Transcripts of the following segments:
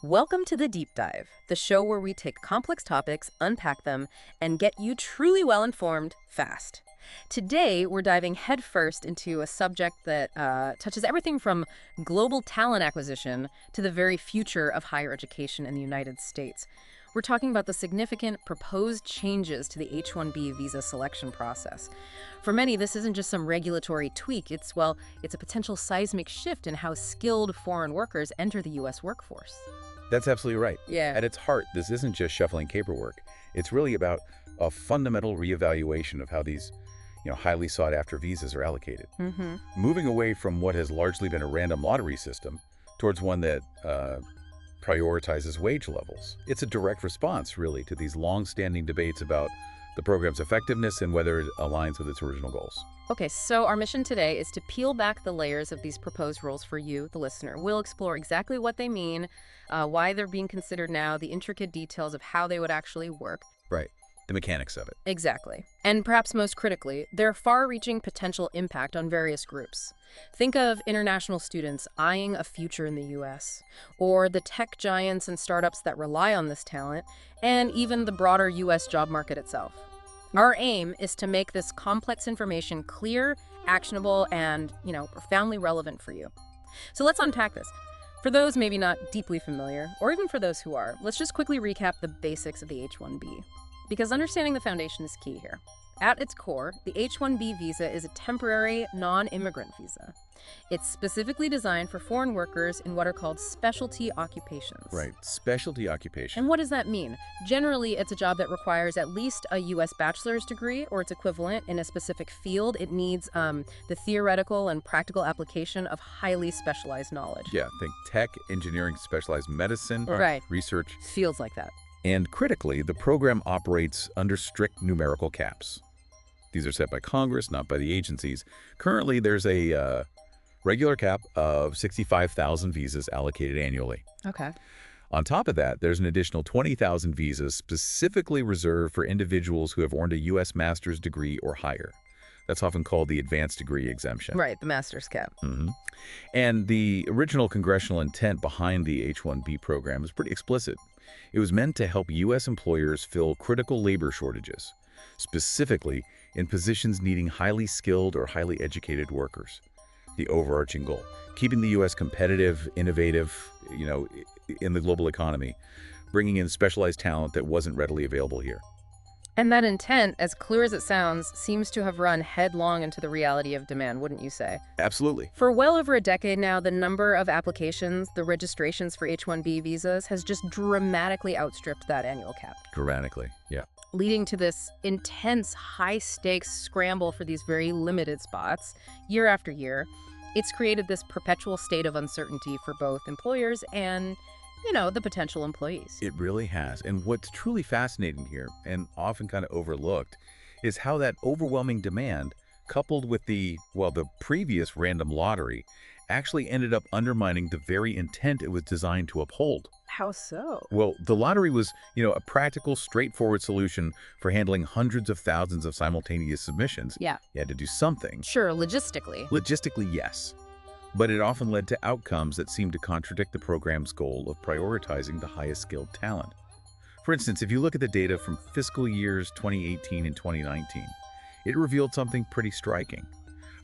Welcome to The Deep Dive, the show where we take complex topics, unpack them, and get you truly well informed fast. Today, we're diving headfirst into a subject that touches everything from global talent acquisition to the very future of higher education in the United States. We're talking about the significant proposed changes to the H-1B visa selection process. For many, this isn't just some regulatory tweak. It's a potential seismic shift in how skilled foreign workers enter the U.S. workforce. That's absolutely right. Yeah. At its heart, this isn't just shuffling paperwork. It's really about a fundamental reevaluation of how these, highly sought-after visas are allocated. Moving away from what has largely been a random lottery system towards one that prioritizes wage levels. It's a direct response, really, to these long-standing debates about the program's effectiveness and whether it aligns with its original goals. Okay, so our mission today is to peel back the layers of these proposed rules for you, the listener. We'll explore exactly what they mean, why they're being considered now, the intricate details of how they would actually work. Right. The mechanics of it. Exactly. And perhaps most critically, their far-reaching potential impact on various groups. Think of international students eyeing a future in the U.S., or the tech giants and startups that rely on this talent, and even the broader U.S. job market itself. Our aim is to make this complex information clear, actionable, and, profoundly relevant for you. So let's unpack this. For those maybe not deeply familiar, or even for those who are, let's just quickly recap the basics of the H-1B. Because understanding the foundation is key here. At its core, the H-1B visa is a temporary, non-immigrant visa. It's specifically designed for foreign workers in what are called specialty occupations. Right, specialty occupation. And what does that mean? Generally, it's a job that requires at least a U.S. bachelor's degree or its equivalent in a specific field. It needs the theoretical and practical application of highly specialized knowledge. Yeah, think tech, engineering, specialized medicine, Right. research. Feels like that. And critically, the program operates under strict numerical caps. These are set by Congress, not by the agencies. Currently, there's a regular cap of 65,000 visas allocated annually. Okay. On top of that, there's an additional 20,000 visas specifically reserved for individuals who have earned a U.S. master's degree or higher. That's often called the advanced degree exemption. Right, the master's cap. And the original congressional intent behind the H-1B program is pretty explicit. It was meant to help U.S. employers fill critical labor shortages, specifically in positions needing highly skilled or highly educated workers. The overarching goal, keeping the U.S. competitive, innovative, in the global economy, bringing in specialized talent that wasn't readily available here. And that intent, as clear as it sounds, seems to have run headlong into the reality of demand, wouldn't you say? Absolutely. For well over a decade now, the number of applications, the registrations for H-1B visas, has just dramatically outstripped that annual cap. Dramatically, yeah. Leading to this intense, high-stakes scramble for these very limited spots, year after year. It's created this perpetual state of uncertainty for both employers and the potential employees. It really has. And what's truly fascinating here, and often kind of overlooked, is how that overwhelming demand, coupled with the previous random lottery, actually ended up undermining the very intent it was designed to uphold. How so? Well, the lottery was, a practical, straightforward solution for handling hundreds of thousands of simultaneous submissions. Yeah. You had to do something. Sure, logistically. Logistically, yes. But it often led to outcomes that seemed to contradict the program's goal of prioritizing the highest skilled talent. For instance, if you look at the data from fiscal years 2018 and 2019, it revealed something pretty striking.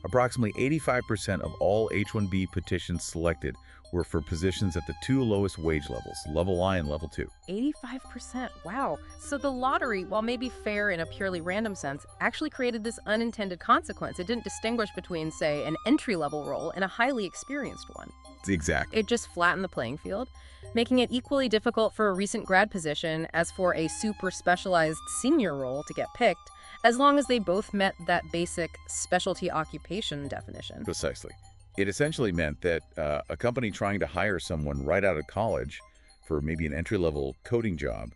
Approximately 85% of all H-1B petitions selected were for positions at the two lowest wage levels, level I and level 2. 85%. Wow. So the lottery, while maybe fair in a purely random sense, actually created this unintended consequence. It didn't distinguish between, say, an entry-level role and a highly experienced one. Exactly. It just flattened the playing field, making it equally difficult for a recent grad position as for a super specialized senior role to get picked, as long as they both met that basic specialty occupation definition. Precisely. It essentially meant that a company trying to hire someone right out of college for maybe an entry-level coding job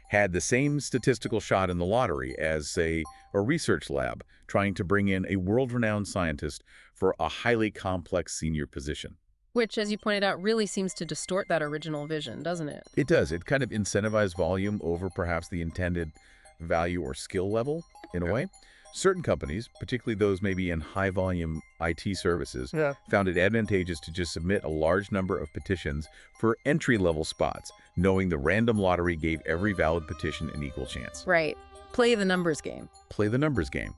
had the same statistical shot in the lottery as, say, a research lab trying to bring in a world-renowned scientist for a highly complex senior position. Which, as you pointed out, really seems to distort that original vision, doesn't it? It does. It kind of incentivizes volume over perhaps the intended value or skill level, in a way. Certain companies, particularly those maybe in high-volume IT services, Yeah. found it advantageous to just submit a large number of petitions for entry-level spots, knowing the random lottery gave every valid petition an equal chance. Right. Play the numbers game. Play the numbers game.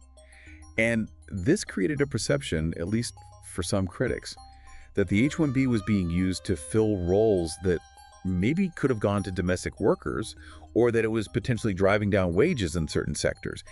And this created a perception, at least for some critics, that the H-1B was being used to fill roles that maybe could have gone to domestic workers, or that it was potentially driving down wages in certain sectors,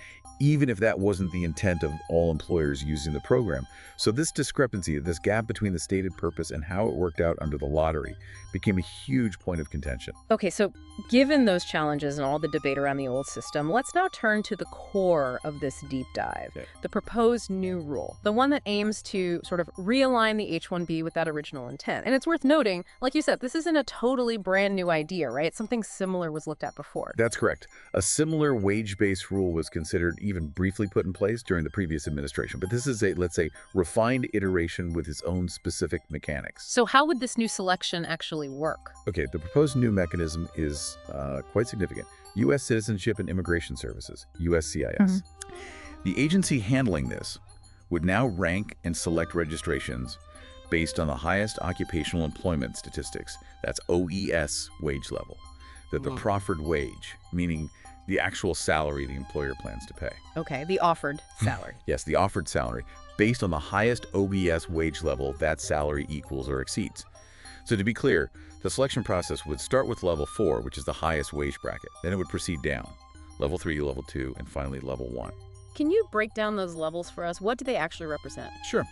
even if that wasn't the intent of all employers using the program. So this discrepancy, this gap between the stated purpose and how it worked out under the lottery, became a huge point of contention. Okay, so given those challenges and all the debate around the old system, let's now turn to the core of this deep dive, Okay. the proposed new rule, the one that aims to sort of realign the H-1B with that original intent. And it's worth noting, like you said, this isn't a totally brand new idea, right? Something similar was looked at before. That's correct. A similar wage-based rule was considered even briefly put in place during the previous administration, but this is a, let's say, refined iteration with its own specific mechanics. So how would this new selection actually work? Okay, the proposed new mechanism is quite significant. U.S. Citizenship and Immigration Services, USCIS. The agency handling this would now rank and select registrations based on the highest occupational employment statistics, that's OES wage level, that the proffered wage, meaning the actual salary the employer plans to pay. Okay, the offered salary. Yes, the offered salary. Based on the highest OBS wage level, that salary equals or exceeds. So to be clear, the selection process would start with level 4, which is the highest wage bracket. Then it would proceed down. Level 3, level 2, and finally level 1. Can you break down those levels for us? What do they actually represent? Sure.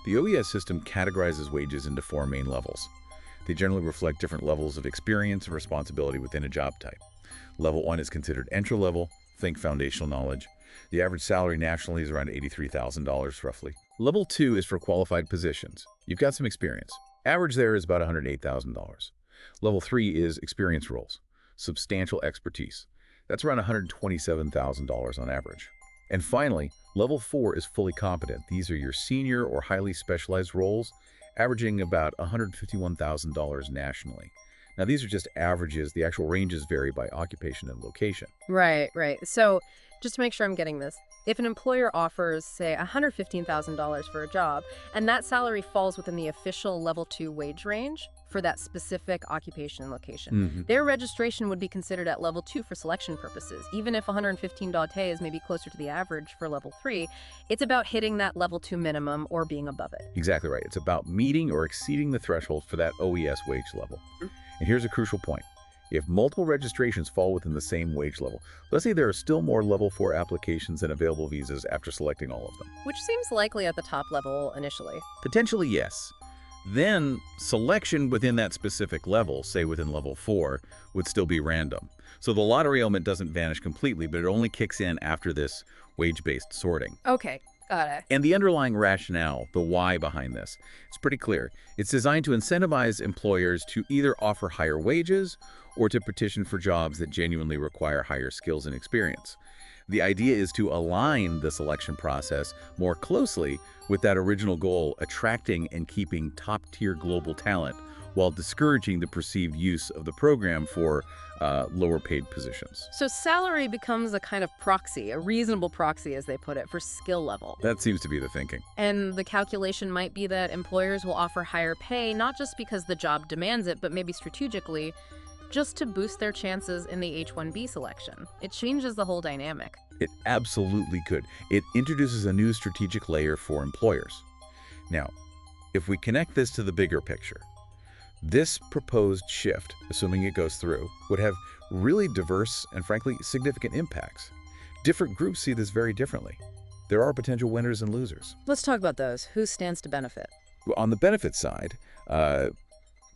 The OES system categorizes wages into 4 main levels. They generally reflect different levels of experience and responsibility within a job type. Level 1 is considered entry-level, think foundational knowledge. The average salary nationally is around $83,000 roughly. Level 2 is for qualified positions. You've got some experience. Average there is about $108,000. Level 3 is experience roles, substantial expertise. That's around $127,000 on average. And finally, level 4 is fully competent. These are your senior or highly specialized roles, averaging about $151,000 nationally. Now, these are just averages. The actual ranges vary by occupation and location. Right, right. So just to make sure I'm getting this, if an employer offers, say, $115,000 for a job, and that salary falls within the official level 2 wage range for that specific occupation and location, their registration would be considered at level 2 for selection purposes. Even if $115 is maybe closer to the average for level 3, it's about hitting that level 2 minimum or being above it. Exactly right. It's about meeting or exceeding the threshold for that OES wage level. And here's a crucial point. If multiple registrations fall within the same wage level, let's say there are still more level 4 applications and available visas after selecting all of them. Which seems likely at the top level initially. Potentially, yes. Then selection within that specific level, say within level 4, would still be random. So the lottery element doesn't vanish completely, but it only kicks in after this wage-based sorting. Okay, got it. And the underlying rationale, the why behind this, it's pretty clear. It's designed to incentivize employers to either offer higher wages or to petition for jobs that genuinely require higher skills and experience. The idea is to align the selection process more closely with that original goal, attracting and keeping top-tier global talent while discouraging the perceived use of the program for lower-paid positions. So salary becomes a kind of proxy, a reasonable proxy, as they put it, for skill level. That seems to be the thinking. And the calculation might be that employers will offer higher pay, not just because the job demands it, but maybe strategically, just to boost their chances in the H-1B selection. It changes the whole dynamic. It absolutely could. It introduces a new strategic layer for employers. Now, if we connect this to the bigger picture, this proposed shift, assuming it goes through, would have really diverse and frankly significant impacts. Different groups see this very differently. There are potential winners and losers. Let's talk about those. Who stands to benefit? On the benefit side,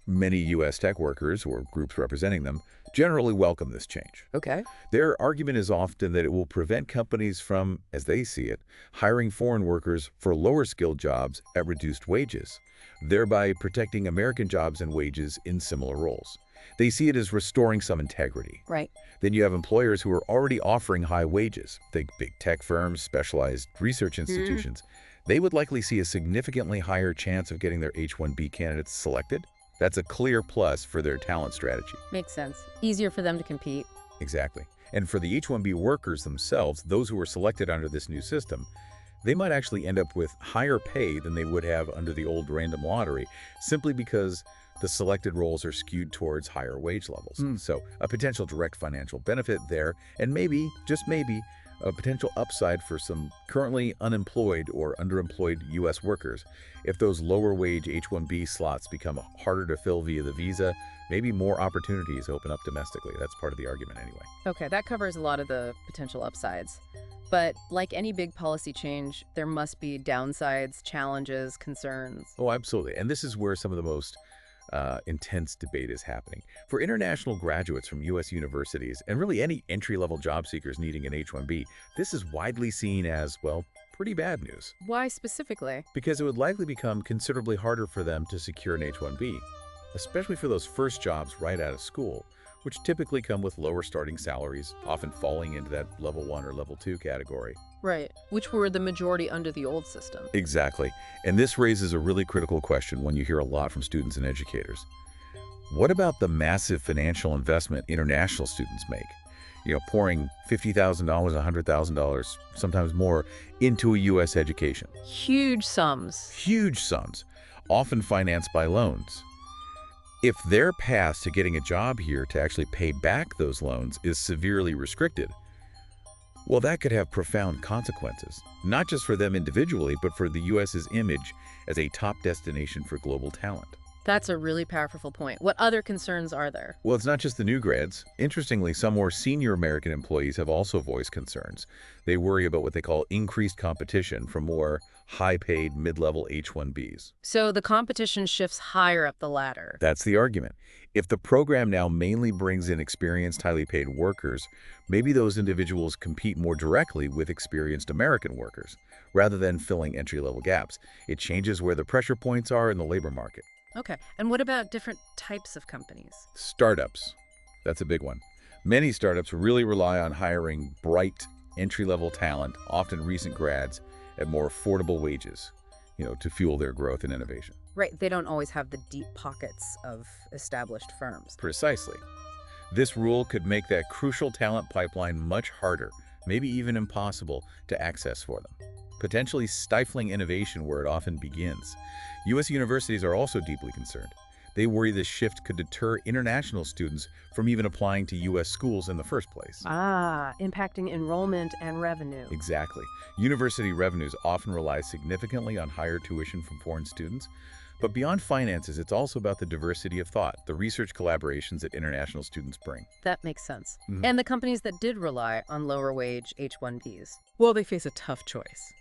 many U.S. tech workers, or groups representing them, generally welcome this change. Okay. Their argument is often that it will prevent companies from, as they see it, hiring foreign workers for lower-skilled jobs at reduced wages, thereby protecting American jobs and wages in similar roles. They see it as restoring some integrity. Right. Then you have employers who are already offering high wages. Think big tech firms, specialized research institutions. They would likely see a significantly higher chance of getting their H-1B candidates selected. That's a clear plus for their talent strategy. Makes sense. Easier for them to compete. Exactly. And for the H-1B workers themselves, those who were selected under this new system, they might actually end up with higher pay than they would have under the old random lottery, simply because the selected roles are skewed towards higher wage levels. So a potential direct financial benefit there, and maybe, just maybe, a potential upside for some currently unemployed or underemployed U.S. workers. If those lower wage H-1B slots become harder to fill via the visa, maybe more opportunities open up domestically. That's part of the argument anyway. Okay, that covers a lot of the potential upsides. But like any big policy change, there must be downsides, challenges, concerns. Oh, absolutely. And this is where some of the most intense debate is happening. For international graduates from U.S. universities, and really any entry-level job seekers needing an H-1B, this is widely seen as, well, pretty bad news. Why specifically? Because it would likely become considerably harder for them to secure an H-1B, especially for those first jobs right out of school, which typically come with lower starting salaries, often falling into that level 1 or level 2 category. Right, which were the majority under the old system. Exactly. And this raises a really critical question one you hear a lot from students and educators. What about the massive financial investment international students make? Pouring $50,000, $100,000, sometimes more, into a U.S. education. Huge sums. Huge sums, often financed by loans. If their path to getting a job here to actually pay back those loans is severely restricted, well, that could have profound consequences, not just for them individually, but for the U.S.'s image as a top destination for global talent. That's a really powerful point. What other concerns are there? Well, it's not just the new grads. Interestingly, some more senior American employees have also voiced concerns. They worry about what they call increased competition from more high-paid mid-level H-1Bs. So the competition shifts higher up the ladder. That's the argument. If the program now mainly brings in experienced, highly paid workers, maybe those individuals compete more directly with experienced American workers, rather than filling entry-level gaps. It changes where the pressure points are in the labor market. Okay, and what about different types of companies? Startups. That's a big one. Many startups really rely on hiring bright, entry-level talent, often recent grads, at more affordable wages, to fuel their growth and innovation. Right, they don't always have the deep pockets of established firms. Precisely. This rule could make that crucial talent pipeline much harder, maybe even impossible, to access for them, potentially stifling innovation where it often begins. U.S. universities are also deeply concerned. They worry this shift could deter international students from even applying to U.S. schools in the first place. Impacting enrollment and revenue. Exactly. University revenues often rely significantly on higher tuition from foreign students. But beyond finances, it's also about the diversity of thought, the research collaborations that international students bring. That makes sense. Mhm. And the companies that did rely on lower wage H-1Bs? Well, they face a tough choice.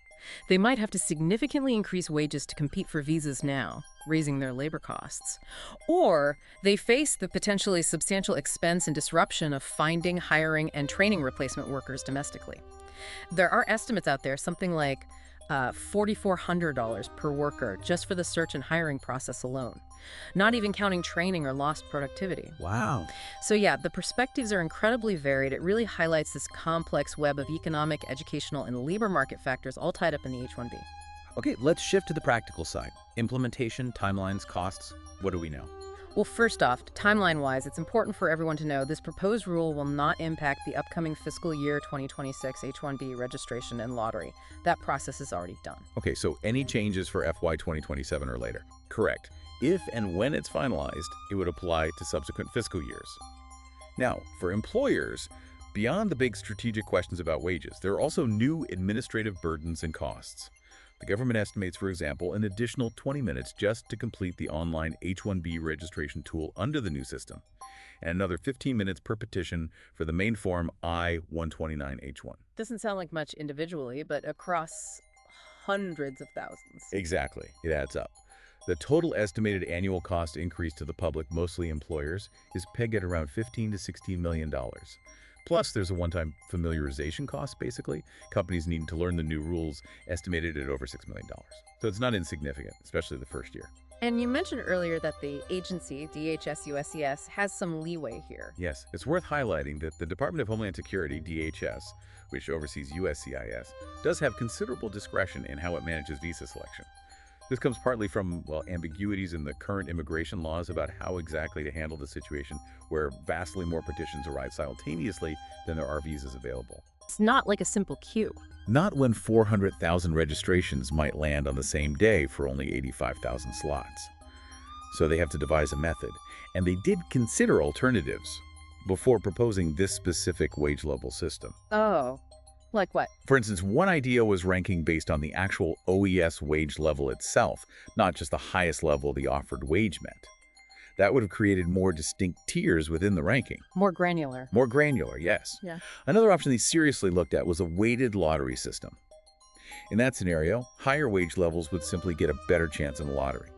They might have to significantly increase wages to compete for visas now, raising their labor costs. Or they face the potentially substantial expense and disruption of finding, hiring, and training replacement workers domestically. There are estimates out there, something like $4,400 per worker just for the search and hiring process alone, not even counting training or lost productivity. Wow. So yeah, the perspectives are incredibly varied. It really highlights this complex web of economic, educational, and labor market factors all tied up in the H-1B. Okay, let's shift to the practical side. Implementation, timelines, costs. What do we know? Well, first off, timeline-wise, it's important for everyone to know this proposed rule will not impact the upcoming fiscal year 2026 H-1B registration and lottery. That process is already done. Okay, so any changes for FY 2027 or later? Correct. If and when it's finalized, it would apply to subsequent fiscal years. Now, for employers, beyond the big strategic questions about wages, there are also new administrative burdens and costs. The government estimates, for example, an additional 20 minutes just to complete the online H-1B registration tool under the new system, and another 15 minutes per petition for the main form I-129H1. Doesn't sound like much individually, but across hundreds of thousands. Exactly. It adds up. The total estimated annual cost increase to the public, mostly employers, is pegged at around $15 to $16 million. Plus, there's a one-time familiarization cost, basically. Companies needing to learn the new rules, estimated at over $6 million. So it's not insignificant, especially the first year. And you mentioned earlier that the agency, DHS-USCIS, has some leeway here. Yes, it's worth highlighting that the Department of Homeland Security, DHS, which oversees USCIS, does have considerable discretion in how it manages visa selection. This comes partly from, well, ambiguities in the current immigration laws about how exactly to handle the situation where vastly more petitions arise simultaneously than there are visas available. It's not like a simple queue. Not when 400,000 registrations might land on the same day for only 85,000 slots. So they have to devise a method, and they did consider alternatives before proposing this specific wage level system. Oh, like what? For instance, one idea was ranking based on the actual OES wage level itself, not just the highest level the offered wage meant. That would have created more distinct tiers within the ranking. More granular. More granular, yes. Yeah. Another option they seriously looked at was a weighted lottery system. In that scenario, higher wage levels would simply get a better chance in the lottery.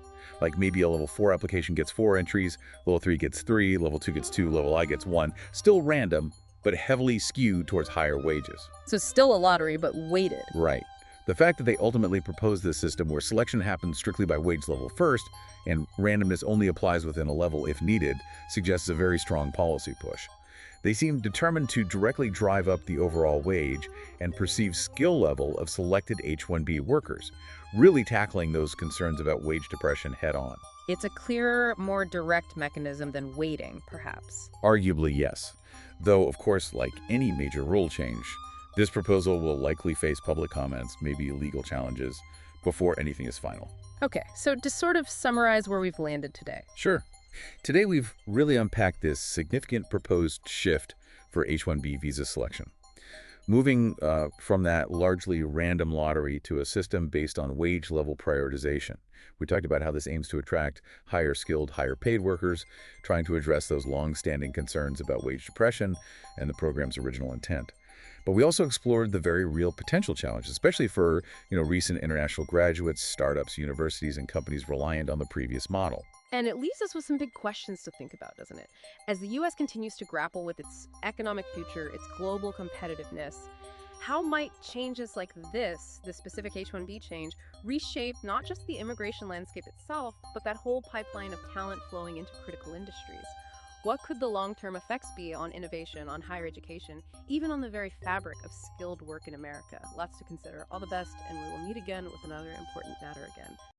Like maybe a level 4 application gets 4 entries, level 3 gets 3, level 2 gets 2, level I gets 1. Still random, but heavily skewed towards higher wages. So still a lottery, but weighted. Right. The fact that they ultimately proposed this system where selection happens strictly by wage level first, and randomness only applies within a level if needed, suggests a very strong policy push. They seem determined to directly drive up the overall wage and perceived skill level of selected H-1B workers, really tackling those concerns about wage depression head-on. It's a clearer, more direct mechanism than waiting, perhaps. Arguably, yes. Though, of course, like any major rule change, this proposal will likely face public comments, maybe legal challenges, before anything is final. Okay, so to sort of summarize where we've landed today. Sure. Today, we've really unpacked this significant proposed shift for H-1B visa selection. Moving from that largely random lottery to a system based on wage level prioritization. We talked about how this aims to attract higher skilled, higher paid workers, trying to address those long-standing concerns about wage depression and the program's original intent. But we also explored the very real potential challenges, especially for recent international graduates, startups, universities, and companies reliant on the previous model. And it leaves us with some big questions to think about, doesn't it? As the U.S. continues to grapple with its economic future, its global competitiveness, how might changes like this, the specific H-1B change, reshape not just the immigration landscape itself, but that whole pipeline of talent flowing into critical industries? What could the long-term effects be on innovation, on higher education, even on the very fabric of skilled work in America? Lots to consider. All the best, and we will meet again with another important matter again.